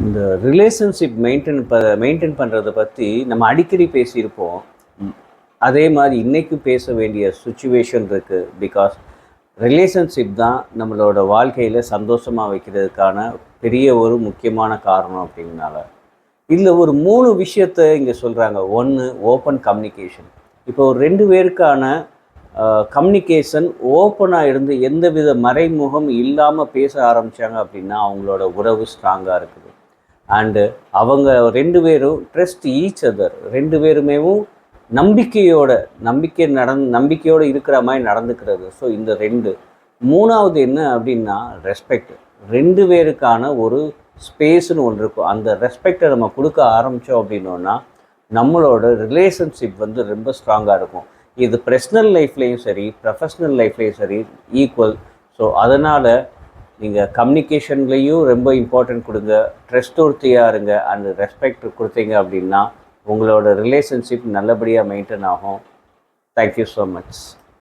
இந்த relationship maintain பண்ணுறத பற்றி நம்ம அடிக்கடி பேசியிருப்போம். அதே மாதிரி இன்றைக்கும் பேச வேண்டிய சுச்சுவேஷன் இருக்குது. பிகாஸ் ரிலேஷன்ஷிப் தான் நம்மளோட வாழ்க்கையில் சந்தோஷமாக வைக்கிறதுக்கான பெரிய ஒரு முக்கியமான காரணம் அப்படிங்கனால இதில் ஒரு 3 விஷயத்தை இங்கே சொல்கிறாங்க. ஒன்று, ஓப்பன் கம்யூனிகேஷன். இப்போ ஒரு 2 பேருக்கான கம்யூனிகேஷன் ஓப்பனாக இருந்து எந்தவித மறைமுகம் இல்லாமல் பேச ஆரம்பித்தாங்க அப்படின்னா அவங்களோட உறவு ஸ்ட்ராங்காக இருக்குது. அண்டு அவங்க 2 பேரும் ட்ரஸ்ட் ஈச் அதர், 2 பேருமேவும் நம்பிக்கையோடு இருக்கிற மாதிரி நடந்துக்கிறது. ஸோ இந்த 2. 3வது என்ன அப்படின்னா ரெஸ்பெக்ட். 2 பேருக்கான ஒரு ஸ்பேஸ்னு ஒன்று இருக்கும். அந்த ரெஸ்பெக்டை நம்ம கொடுக்க ஆரம்பித்தோம் அப்படின்னோன்னா நம்மளோட ரிலேஷன்ஷிப் வந்து ரொம்ப ஸ்ட்ராங்காக இருக்கும். இது பர்சனல் லைஃப்லேயும் சரி, ப்ரொஃபஷ்னல் லைஃப்லேயும் சரி ஈக்குவல். ஸோ அதனால் நீங்கள் கம்யூனிகேஷன்லேயும் ரொம்ப இம்பார்ட்டன்ட் கொடுங்க, ட்ரஸ்ட்வொர்த்தியாக இருங்க, அண்ட் ரெஸ்பெக்ட் கொடுத்தீங்க அப்படின்னா உங்களோட ரிலேஷன்ஷிப் நல்லபடியாக மெயின்டைன் ஆகும். Thank you so much.